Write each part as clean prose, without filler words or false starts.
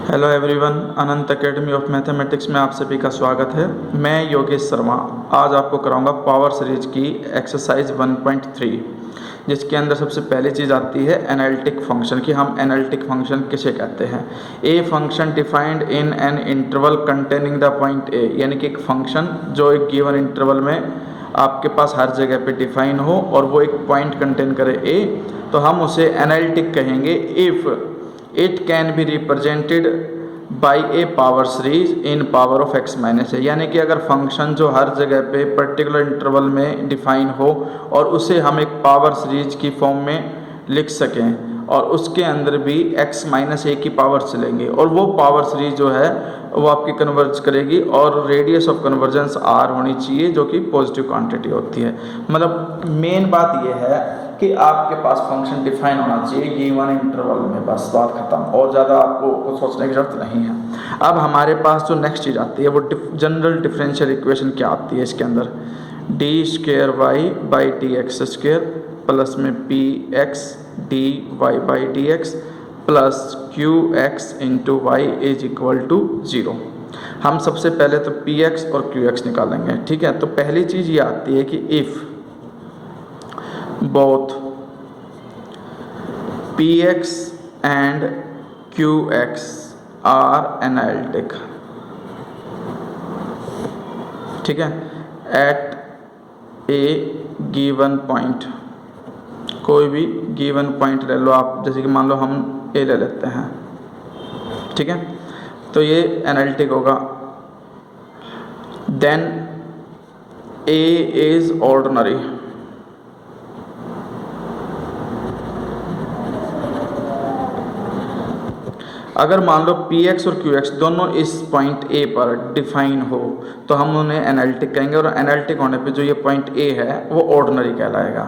Hello everyone, Anant academy of mathematics में आप सभी का स्वागत है। मैं योगेश शर्मा आज आपको कराऊंगा पावर सीरीज की एक्सरसाइज 1.3, जिसके अंदर सबसे पहली चीज़ आती है एनालिटिक फंक्शन की। हम एनालिटिक फंक्शन किसे कहते हैं? A function defined in an interval containing the point A, यानी कि एक फंक्शन जो एक गिवन इंटरवल में आपके पास हर जगह पे डिफाइन हो और वो एक पॉइंट कंटेन करे ए, तो हम उसे एनालिटिक कहेंगे if it can be represented by a power series in power of X minus A, यानी कि अगर फंक्शन जो हर जगह पे पर्टिकुलर इंटरवल में डिफाइन हो और उसे हम एक पावर सीरीज की फॉर्म में लिख सकें और उसके अंदर भी x माइनस ए की पावर से लेंगे और वो पावर सीरीज जो है वो आपकी कन्वर्ज करेगी और रेडियस ऑफ कन्वर्जेंस r होनी चाहिए, जो कि पॉजिटिव क्वांटिटी होती है। मतलब मेन बात ये है कि आपके पास फंक्शन डिफाइन होना चाहिए गिवन इंटरवल में, बस बात खत्म, और ज़्यादा आपको कुछ सोचने की जरूरत नहीं है। अब हमारे पास जो नेक्स्ट चीज़ आती है वो जनरल डिफरेंशियल इक्वेशन क्या आती है इसके अंदर, D square Y by D x square plus में P x D Y by D x plus Q x into Y is equal to 0। हम सबसे पहले तो पी एक्स और क्यू एक्स निकालेंगे, ठीक है। तो पहली चीज़ ये आती है कि if both px and qx are analytic, ठीक है, at a given point, कोई भी गिवन पॉइंट ले लो आप, जैसे कि मान लो हम a ले लेते हैं, ठीक है, तो ये एनालिटिक होगा। देन a is ordinary, अगर मान लो px और qx दोनों इस पॉइंट a पर डिफाइन हो तो हम उन्हें एनालिटिक कहेंगे, और एनालिटिक होने पे जो ये पॉइंट a है वो ऑर्डिनरी कहलाएगा।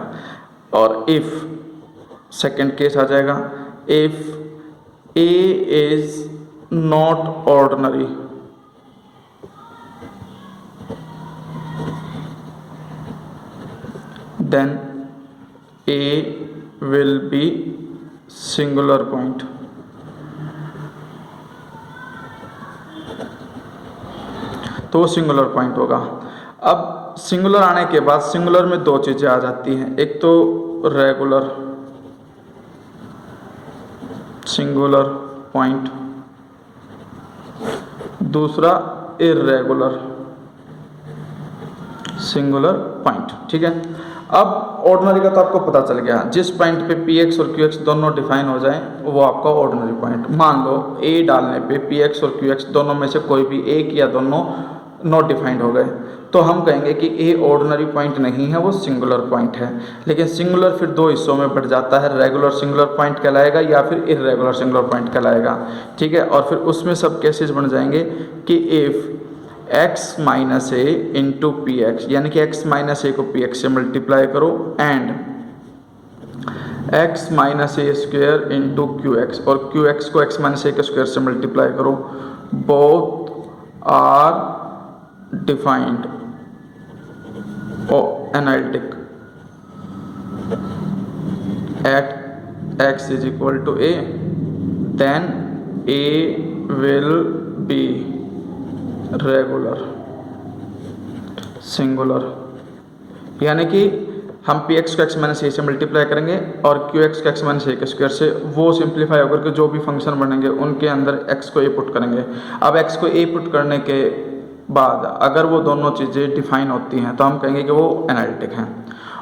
और इफ़ सेकंड केस आ जाएगा, if a is not ordinary, then a will be singular point. तो वो सिंगुलर पॉइंट होगा। अब सिंगुलर आने के बाद सिंगुलर में दो चीज़ें आ जाती हैं, एक तो रेगुलर सिंगुलर पॉइंट, दूसरा इर्रेगुलर सिंगुलर पॉइंट, ठीक है। अब ऑर्डिनरी का तो आपको पता चल गया, जिस पॉइंट पे px और qx दोनों डिफाइन हो जाएं वो आपका ऑर्डिनरी पॉइंट। मान लो a डालने पे px और qx दोनों में से कोई भी एक या दोनों नॉट डिफाइंड हो गए, तो हम कहेंगे कि a ऑर्डिनरी पॉइंट नहीं है, वो सिंगुलर पॉइंट है। लेकिन सिंगुलर फिर दो हिस्सों में बढ़ जाता है, रेगुलर सिंगुलर पॉइंट कहलाएगा या फिर इर्रेगुलर सिंगुलर पॉइंट कहलाएगा, ठीक है। और फिर उसमें सब केसेस बन जाएंगे कि if x minus a into P x, यानी कि x माइनस ए को पी एक्स से मल्टीप्लाई करो, and x minus a square into q x, और क्यू एक्स को x माइनस ए के स्क्वेयर से मल्टीप्लाई करो, बोथ आर डिफाइंड और analytic at x is equal to a, then a will be regular singular, यानी कि हम p x को एक्स माइनस ए से मल्टीप्लाई करेंगे और क्यू एक्स को एक्स माइनस ए के स्क्वायर से, वो सिंप्लीफाई होकर के जो भी फंक्शन बनेंगे उनके अंदर एक्स को ए पुट करेंगे। अब एक्स को ए पुट करने के बाद अगर वो दोनों चीज़ें डिफाइन होती हैं तो हम कहेंगे कि वो एनालिटिक हैं,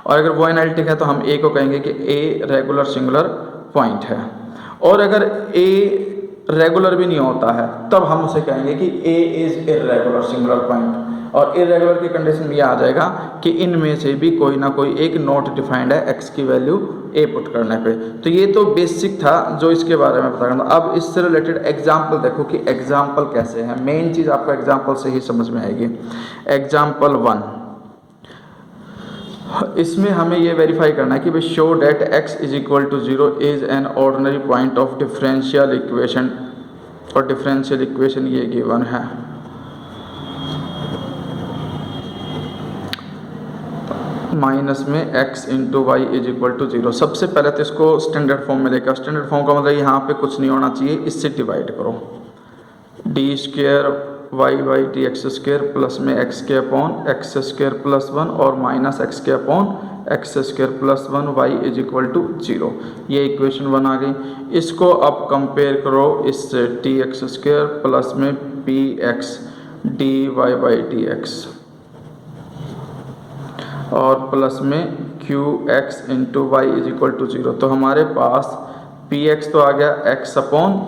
और अगर वो एनालिटिक है तो हम ए को कहेंगे कि ए रेगुलर सिंगुलर पॉइंट है। और अगर ए रेगुलर भी नहीं होता है तब हम उसे कहेंगे कि a is irregular singular point, और इर्रेगुलर की कंडीशन में यह आ जाएगा कि इनमें से भी कोई ना कोई एक नॉट डिफाइंड है x की वैल्यू a पुट करने पे। तो ये तो बेसिक था जो इसके बारे में पता करना। अब इससे रिलेटेड एग्जाम्पल देखो कि एग्जाम्पल कैसे है, मेन चीज़ आपको एग्जाम्पल से ही समझ में आएगी। एग्जाम्पल 1, इसमें हमें ये वेरीफाई करना है कि भाई show that x is equal to 0 is an ordinary point of differential equation, और डिफरेंशियल इक्वेशन ये गिवन है। माइनस में x into Y is equal to 0। सबसे पहले तो इसको स्टैंडर्ड फॉर्म में लेकर, स्टैंडर्ड फॉर्म का मतलब यहाँ पे कुछ नहीं होना चाहिए, इससे डिवाइड करो, D square Y by D x square plus में एक्स के अपॉन एक्स स्क्वेयर प्लस 1 और माइनस एक्स के upon x square plus 1 y is equal to 0। ये इक्वेशन 1 आ गई। इसको अब कंपेयर करो इससे टी एक्स स्क्वेयर प्लस में P x D Y by D x और प्लस में q x into Y is equal to 0। तो हमारे पास पी एक्स तो आ गया x upon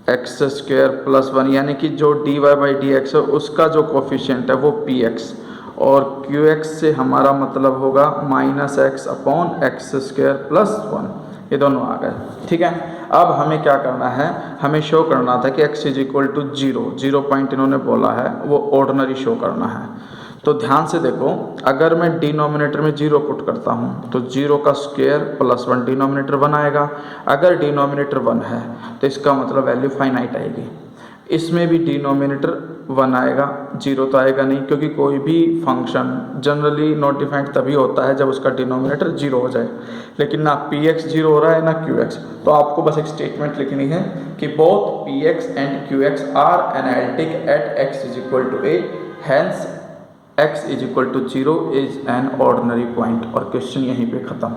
x square plus 1, यानी कि जो d Y by D x है उसका जो कोफिशिएंट है वो पी एक्स, और क्यू एक्स से हमारा मतलब होगा minus x upon x square plus 1। ये दोनों आ गए, ठीक है। अब हमें क्या करना है, हमें शो करना था कि x is equal to 0 point इन्होंने बोला है वो ऑर्डिनरी शो करना है। तो ध्यान से देखो, अगर मैं डिनोमिनेटर में 0 पुट करता हूँ तो 0 का स्क्वायर प्लस 1 डिनोमिनेटर 1 आएगा। अगर डिनोमिनेटर 1 है तो इसका मतलब वैल्यू फाइनाइट आएगी। इसमें भी डिनोमिनेटर 1 आएगा, 0 तो आएगा नहीं, क्योंकि कोई भी फंक्शन जनरली नॉट डिफाइंड तभी होता है जब उसका डिनोमिनेटर 0 हो जाए। लेकिन ना पी एक्स 0 हो रहा है ना क्यू एक्स, तो आपको बस एक स्टेटमेंट लिखनी है कि both p x and q x are analytic at x is equal to a, hence x is equal to 0 is an ordinary point, और क्वेश्चन यहीं पे ख़त्म।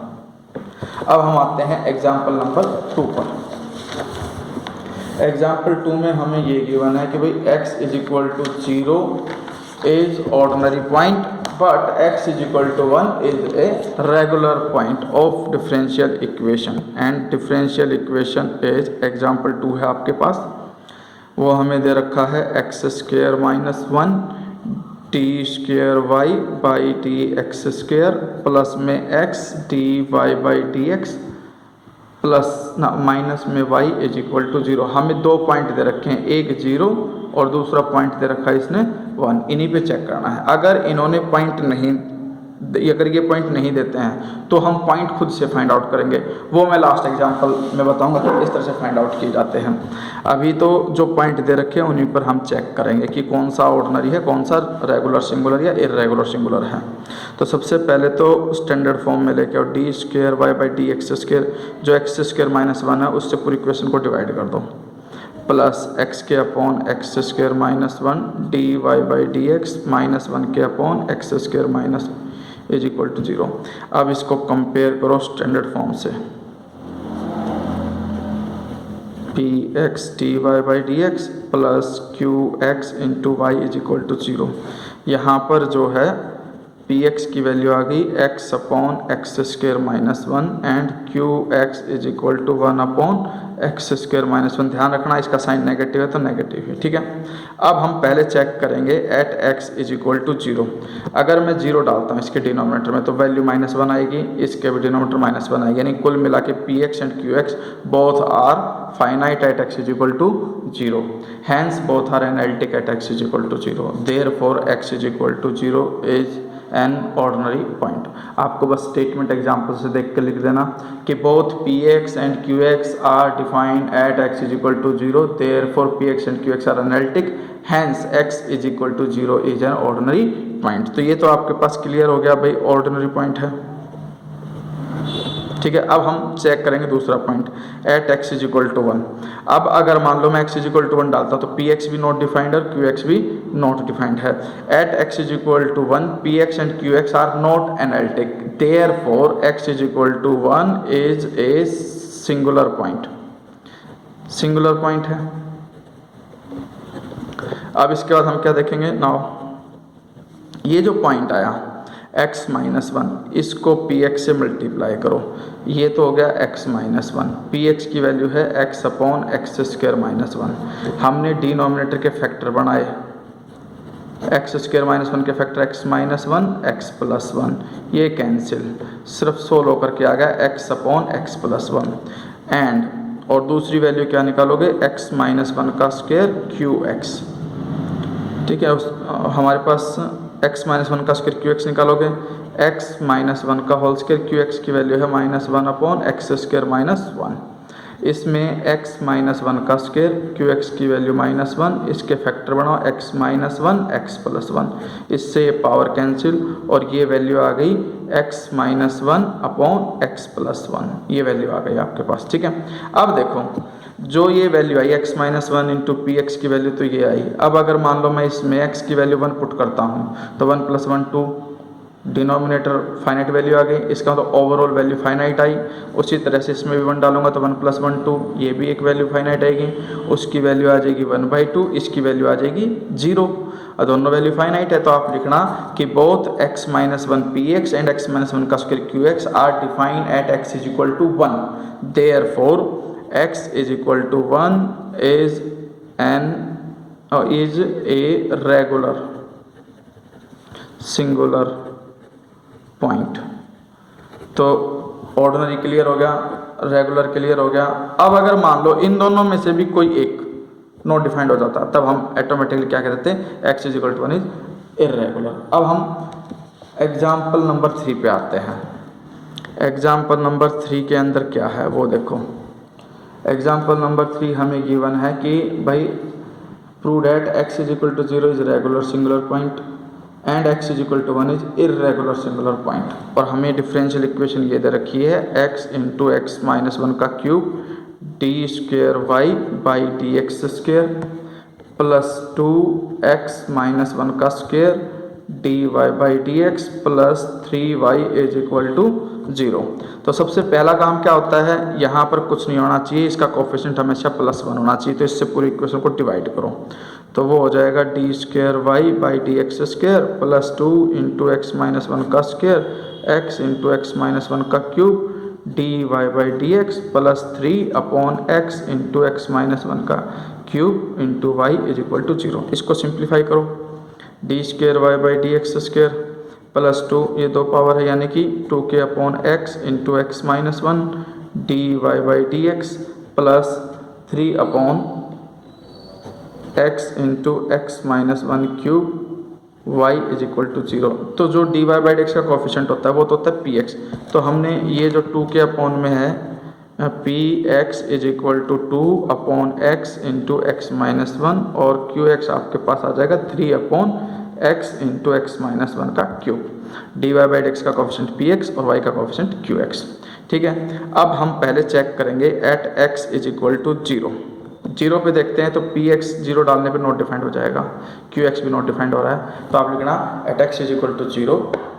अब हम आते हैं एग्जाम्पल नंबर 2 पर। एग्जाम्पल 2 में हमें ये गिवन है कि भाई x is equal to 0 is ordinary point but x is equal to 1 is a regular point of differential equation, and differential equation is example 2 है आपके पास, वो हमें दे रखा है X square minus 1 T square Y by T x square plus में X D Y by D x plus ना माइनस में वाई इज इक्वल टू 0। हमें 2 पॉइंट दे रखे हैं, एक 0 और दूसरा पॉइंट दे रखा है इसने 1। इन्हीं पे चेक करना है। अगर इन्होंने पॉइंट नहीं, अगर ये पॉइंट नहीं देते हैं तो हम पॉइंट खुद से फाइंड आउट करेंगे, वो मैं लास्ट एग्जांपल में बताऊंगा कि किस तरह से फाइंड आउट किए जाते हैं। अभी तो जो पॉइंट दे रखे हैं उन्हीं पर हम चेक करेंगे कि कौन सा ऑर्डिनरी है, कौन सा रेगुलर सिंगुलर या इर्रेगुलर सिंगुलर है। तो सबसे पहले तो स्टैंडर्ड फॉर्म में लेके और d square Y by D x square, जो एक्स स्क्वेयर माइनस 1 है उससे पूरी इक्वेशन को डिवाइड कर दो, प्लस एक्स के upon x square minus 1 d Y by D x minus 1 के upon x square minus is equal to 0। अब इसको कंपेयर करो स्टैंडर्ड फॉर्म से, p x D Y by D x plus Q x into Y is equal to 0। यहाँ पर जो है P x की वैल्यू आ गई x upon x square minus 1 and q x is equal to 1 upon x square minus 1। ध्यान रखना इसका साइन नेगेटिव है तो नेगेटिव है, ठीक है। अब हम पहले चेक करेंगे at x is equal to 0। अगर मैं 0 डालता हूँ इसके डिनोमिनेटर में तो वैल्यू माइनस 1 आएगी, इसके भी डिनोमिनेटर माइनस 1 आएगी, यानी कुल मिला के p x and q x both are finite at x is equal to 0, hence both are analytic at x is equal to 0, therefore x is equal to 0 is an ordinary point. आपको बस statement example से देख के लिख देना कि both p x and q x are defined at x is equal to 0, therefore p x and q x are analytic, hence x is equal to 0 is an ordinary point. तो ये तो आपके पास क्लियर हो गया भाई, ordinary point है, ठीक है। अब हम चेक करेंगे दूसरा point at x is equal to 1। अब अगर मान लो मैं एक्स इज इक्वल टू 1 डालता तो पी एक्स भी नॉट डिफाइंड और क्यू एक्स भी नॉट डिफाइंड है। At x is equal to 1 p x and q x are not analytic, therefore x is equal to 1 is a singular point, singular point है। अब इसके बाद हम क्या देखेंगे, नाउ ये जो पॉइंट आया x माइनस 1, इसको पी एक्स से मल्टीप्लाई करो, ये तो हो गया x माइनस 1। पी एक्स की वैल्यू है x upon x square minus 1। हमने डिनोमिनेटर के फैक्टर बनाए, एक्स स्क्वेयर माइनस 1 के factor x minus 1 x plus 1, ये कैंसिल, सिर्फ सोल्व होकर के आ गया x upon x plus 1 and, और दूसरी वैल्यू क्या निकालोगे x माइनस 1 का स्क्वेयर क्यू एक्स, ठीक है। हमारे पास x माइनस 1 का स्क्वायर क्यू एक्स निकालोगे, x माइनस 1 का होल स्क्वायर क्यू एक्स की वैल्यू है minus 1 upon x square minus 1। इसमें x माइनस 1 का स्क्वायर क्यू एक्स की वैल्यू माइनस 1, इसके फैक्टर बनाओ x माइनस 1 x प्लस 1, इससे ये पावर कैंसिल और ये वैल्यू आ गई x minus 1 upon x plus 1, ये वैल्यू आ गई आपके पास, ठीक है। अब देखो जो ये वैल्यू आई x minus one into P x की वैल्यू तो ये आई। अब अगर मान लो मैं इसमें x की वैल्यू 1 पुट करता हूँ तो 1 + 1 2, डिनोमिनेटर फाइनाइट वैल्यू आ गई, इसका मतलब ओवरऑल वैल्यू फाइनाइट आई। उसी तरह से इसमें भी 1 डालूंगा तो 1 + 1 2, ये भी एक वैल्यू फाइनाइट आएगी, उसकी वैल्यू आ जाएगी 1/2, इसकी वैल्यू आ जाएगी 0। और दोनों वैल्यू फाइनाइट है तो आप लिखना कि both x minus one P x and x minus one का square Q x are defined at x is equal to 1, therefore x is equal to 1 is a regular singular point. तो ordinary clear हो गया, regular clear हो गया। अब अगर मान लो इन दोनों में से भी कोई एक नॉट डिफाइंड हो जाता तब हम ऑटोमेटिकली क्या कह देते हैं, x is equal to 1 is irregular. अब हम एग्जाम्पल नंबर 3 पे आते हैं। एग्जाम्पल नंबर 3 के अंदर क्या है वो देखो। एग्जाम्पल नंबर 3 हमें गिवन है कि भाई prove that x is equal to 0 is regular singular point and x is equal to 1 is irregular singular point. और हमें डिफरेंशियल इक्वेशन ये दे रखी है x into x minus one का cube D square Y by D x square plus 2x minus one का square D Y by D x plus 3y is equal to 0। तो सबसे पहला काम क्या होता है, यहाँ पर कुछ नहीं होना चाहिए, इसका कोफिशिएंट हमेशा +1 होना चाहिए। तो इससे पूरी इक्वेशन को डिवाइड करो तो वो हो जाएगा D square Y by D x square plus 2 into x minus one का square X into x minus one का cube D Y by D x plus 3 upon x into x minus one का cube into Y is equal to 0। इसको simplify करो, D square Y by D x square plus 2, ये दो power है यानी कि 2k upon x into x minus one d Y by D x plus 3 upon x into x minus one cube y is equal to 0। तो जो d Y by D x का coefficient होता है वो तो होता है पी एक्स। तो हमने ये जो 2k अपॉन में है P X is equal to 2 upon x into x minus one और क्यू एक्स आपके पास आ जाएगा 3 upon x into x minus one का cube. D Y by D x का कोफिशिएंट पी एक्स और वाई का कोफिशिएंट क्यू एक्स। ठीक है, अब हम पहले चेक करेंगे at x is equal to 0 पे देखते हैं तो पी एक्स 0 डालने पे नॉट डिफाइंड हो जाएगा, क्यू एक्स भी नॉट डिफाइंड हो रहा है। तो आप लिखना at x is equal to 0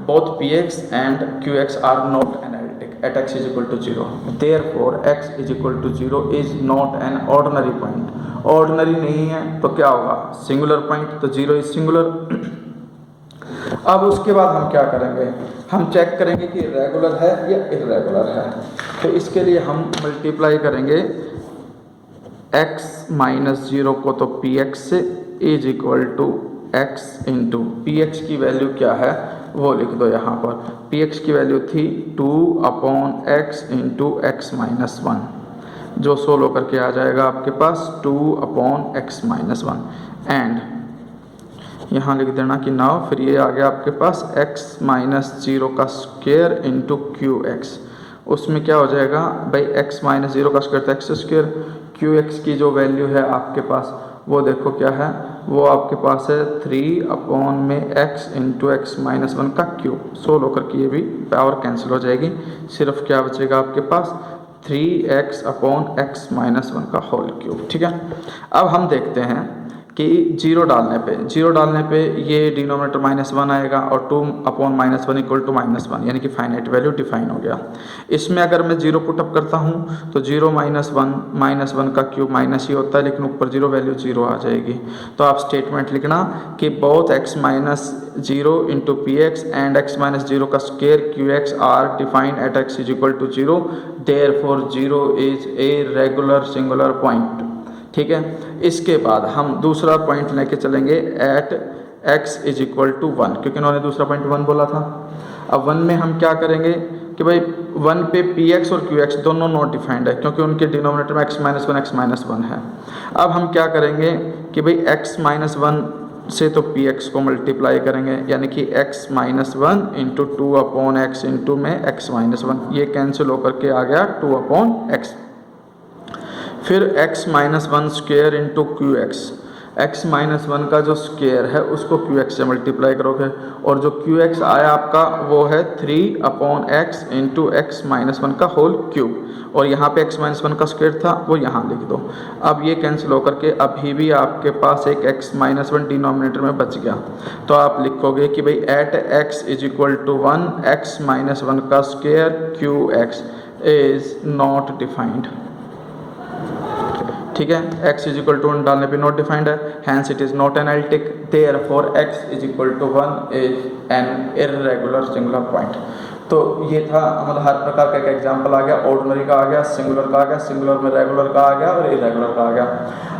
both p x and q x are not analytic at x is equal to 0, therefore x is equal to 0 is not an ordinary point. Ordinary नहीं है तो क्या होगा, सिंगुलर पॉइंट, तो 0 is singular. अब उसके बाद हम क्या करेंगे, हम चेक करेंगे कि रेगुलर है या इर्रेगुलर है। तो इसके लिए हम मल्टीप्लाई करेंगे x माइनस 0 को तो पी एक्स से is equal to x into P x की वैल्यू क्या है वो लिख दो यहाँ पर। पी एक्स की वैल्यू थी 2 upon x into x minus one, जो सोल्व होकर के आ जाएगा आपके पास 2 upon x minus one. And यहाँ लिख देना कि नाउ फिर ये आ गया आपके पास x माइनस 0 का स्क्वेयर इंटू क्यू एक्स। उसमें क्या हो जाएगा भाई, x माइनस 0 का स्क्वायर तो एक्स स्क्वायर, क्यू एक्स की जो वैल्यू है आपके पास वो देखो क्या है, वो आपके पास है 3 अपॉन में x into x minus one का क्यूब। सोल्व होकर के ये भी पावर कैंसिल हो जाएगी, सिर्फ क्या बचेगा आपके पास 3x upon x minus one का होल क्यूब। ठीक है, अब हम देखते हैं कि 0 डालने पे ये डिनोमिनेटर -1 आएगा और 2 अपॉन -1 इक्वल टू -1 यानी कि फाइनाइट वैल्यू डिफाइन हो गया। इसमें अगर मैं 0 पुटअप करता हूँ तो 0 माइनस वन का क्यूब माइनस ही होता है, लेकिन ऊपर 0 वैल्यू 0 आ जाएगी। तो आप स्टेटमेंट लिखना कि both x minus 0 into P x and x minus 0 का square q x are defined at x is equal to 0, therefore 0 is a regular singular point. ठीक है, इसके बाद हम दूसरा पॉइंट लेके चलेंगे at x is equal to 1, क्योंकि इन्होंने दूसरा पॉइंट 1 बोला था। अब 1 में हम क्या करेंगे कि भाई 1 पे px और qx दोनों नॉट डिफाइंड है, क्योंकि उनके डिनोमिनेटर में x माइनस 1 है। अब हम क्या करेंगे कि भाई x माइनस 1 से तो px को मल्टीप्लाई करेंगे, यानी कि x minus 1 into 2 upon x into में x माइनस 1, ये कैंसिल होकर के आ गया 2 अपॉन एक्स। फिर x minus 1 square into q x, x minus one का जो स्क्वायर है उसको QX से मल्टीप्लाई करोगे, और जो QX आया आपका वो है 3/x into x minus one का होल क्यूब, और यहाँ पे x माइनस वन का स्क्वायर था वो यहाँ लिख दो। अब ये कैंसिल होकर के अभी भी आपके पास एक x माइनस वन डिनोमिनेटर में बच गया, तो आप लिखोगे कि भाई at x is equal to 1 x minus one का square QX is not defined. ठीक है, x इज इक्वल टू 1 डालने पे नॉट डिफाइंड है, hence it is not analytic, therefore x is equal to 1 is an irregular singular point. तो ये था, मतलब हर प्रकार का एक एग्जांपल आ गया, ऑर्डिनरी का आ गया, सिंगुलर का आ गया, सिंगुलर में रेगुलर का आ गया और इरेगुलर का आ गया।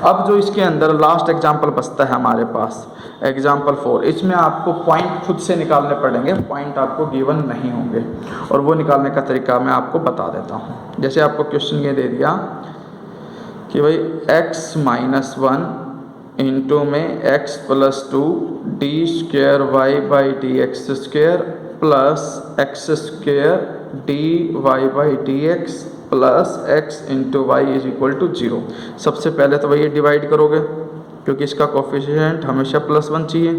अब जो इसके अंदर लास्ट एग्जांपल बचता है हमारे पास, एग्जांपल 4, इसमें आपको पॉइंट खुद से निकालने पड़ेंगे, पॉइंट आपको गिवन नहीं होंगे, और वो निकालने का तरीका मैं आपको बता देता हूँ। जैसे आपको क्वेश्चन ये दे दिया कि भाई x माइनस वन इंटू में x plus two d square Y by D x square plus x square D Y by D x plus x into Y is equal to 0। सबसे पहले तो भैया डिवाइड करोगे, क्योंकि इसका कोफिशिएंट हमेशा +1 चाहिए,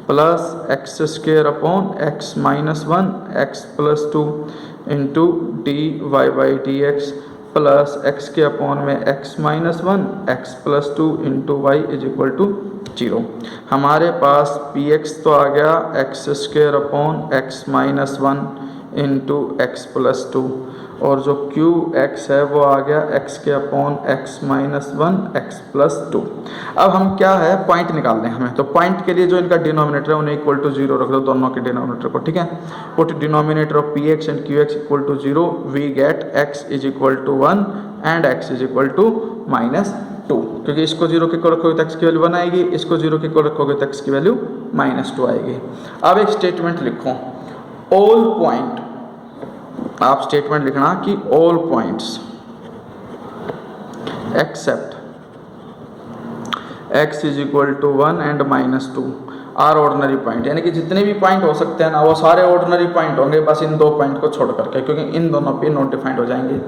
plus x square upon x minus one x plus two into d Y by D x plus x के अपॉन में x minus one x plus two into Y is equal to 0। हमारे पास p x तो आ गया x square upon x minus one into x plus two, और जो Q x है वो आ गया एक्स के upon x minus one x plus to. अब हम क्या है पॉइंट निकालने हैं हमें, तो पॉइंट के लिए जो इनका डिनोमिनेटर है उन्हें इक्वल टू 0 रख दो, दोनों के डिनोमिनेटर को। ठीक है, put denominator of p x and q x equal to 0, we get x is equal to 1 and x is equal to -2, क्योंकि इसको 0 के इक्वल रखोगे तो एक्स की वैल्यू 1 आएगी, इसको 0 के इक्वल रखोगे तो एक्स की वैल्यू -2 आएगी। अब एक स्टेटमेंट लिखो, ऑल पॉइंट, आप स्टेटमेंट लिखना कि all points except x is equal to 1 and -2 are ordinary point, यानी कि जितने भी पॉइंट हो सकते हैं ना वो सारे ऑर्डिनरी पॉइंट होंगे, बस इन दो पॉइंट को छोड़ करके, क्योंकि इन दोनों पे नॉट डिफाइंड हो जाएंगे।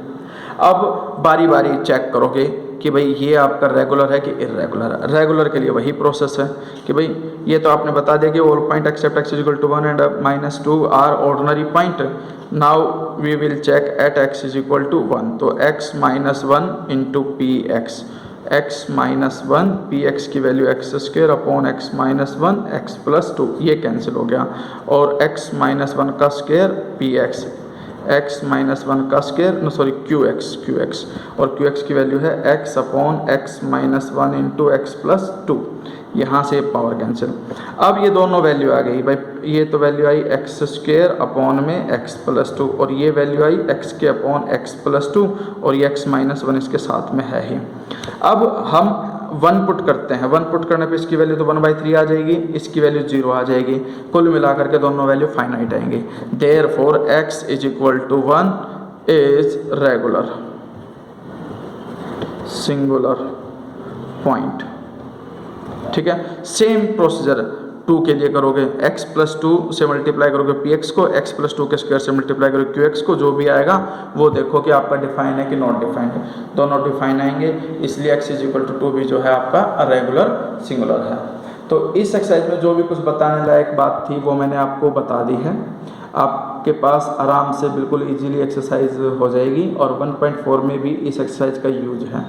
अब बारी बारी चेक करोगे कि भाई ये आपका रेगुलर है कि इरेगुलर है। रेगुलर के लिए वही प्रोसेस है कि भाई ये तो आपने बता दिया कि all point except x is equal to 1 and -2 are ordinary point. Now we will check at x is equal to 1, तो x minus one into P X, x minus one P x की value X square upon x minus one x plus two, ये cancel हो गया, और x minus one का square P X, x minus one का square sorry Q x, और Q x की value है x upon x minus one into x plus to, यहाँ से पावर कैंसिल। अब ये दोनों वैल्यू आ गई भाई, ये तो वैल्यू आई एक्स स्क्वेयर अपॉन में एक्स प्लस टू, और ये वैल्यू आई एक्स के अपॉन एक्स प्लस टू, और ये एक्स माइनस वन इसके साथ में है ही। अब हम 1 पुट करते हैं, 1 पुट करने पे इसकी वैल्यू तो 1/3 आ जाएगी, इसकी वैल्यू 0 आ जाएगी, कुल मिलाकर के दोनों वैल्यू फाइनाइट आएंगे। Therefore x is equal to 1 is regular singular point. ठीक है, सेम प्रोसीजर 2 के लिए करोगे, x प्लस टू से मल्टीप्लाई करोगे पी एक्स को, x प्लस टू के स्क्वायर से मल्टीप्लाई करोगे क्यू एक्स को, जो भी आएगा वो देखो कि आपका डिफाइन है कि नॉट डिफाइंड, दोनों डिफाइन आएंगे, इसलिए x इज इक्वल टू 2 भी जो है आपका रेगुलर सिंगुलर है। तो इस एक्सरसाइज में जो भी कुछ बताने लायक बात थी वो मैंने आपको बता दी है, आपके पास आराम से बिल्कुल इजीली एक्सरसाइज हो जाएगी, और 1.4 में भी इस एक्सरसाइज का यूज है,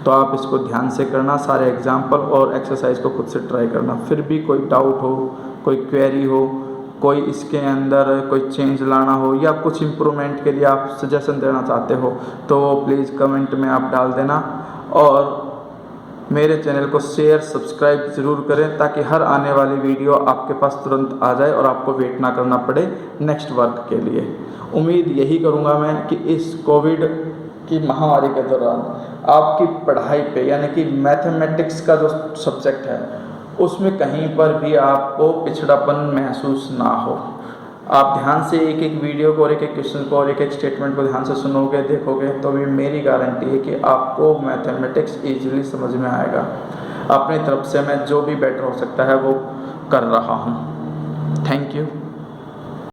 तो आप इसको ध्यान से करना, सारे एग्जाम्पल और एक्सरसाइज को खुद से ट्राई करना। फिर भी कोई डाउट हो, कोई क्वेरी हो, कोई इसके अंदर कोई चेंज लाना हो, या कुछ इम्प्रूवमेंट के लिए आप सजेशन देना चाहते हो, तो प्लीज़ कमेंट में आप डाल देना, और मेरे चैनल को शेयर सब्सक्राइब ज़रूर करें, ताकि हर आने वाली वीडियो आपके पास तुरंत आ जाए और आपको वेट ना करना पड़े नेक्स्ट वर्क के लिए। उम्मीद यही करूँगा मैं कि इस कोविड की महामारी के दौरान आपकी पढ़ाई पे, यानी कि मैथमेटिक्स का जो सब्जेक्ट है उसमें कहीं पर भी आपको पिछड़ापन महसूस ना हो। आप ध्यान से एक एक वीडियो को और एक एक क्वेश्चन को और एक एक स्टेटमेंट को ध्यान से सुनोगे, देखोगे, तो भी मेरी गारंटी है कि आपको मैथमेटिक्स ईजिली समझ में आएगा। अपनी तरफ से मैं जो भी बेटर हो सकता है वो कर रहा हूँ। Thank you.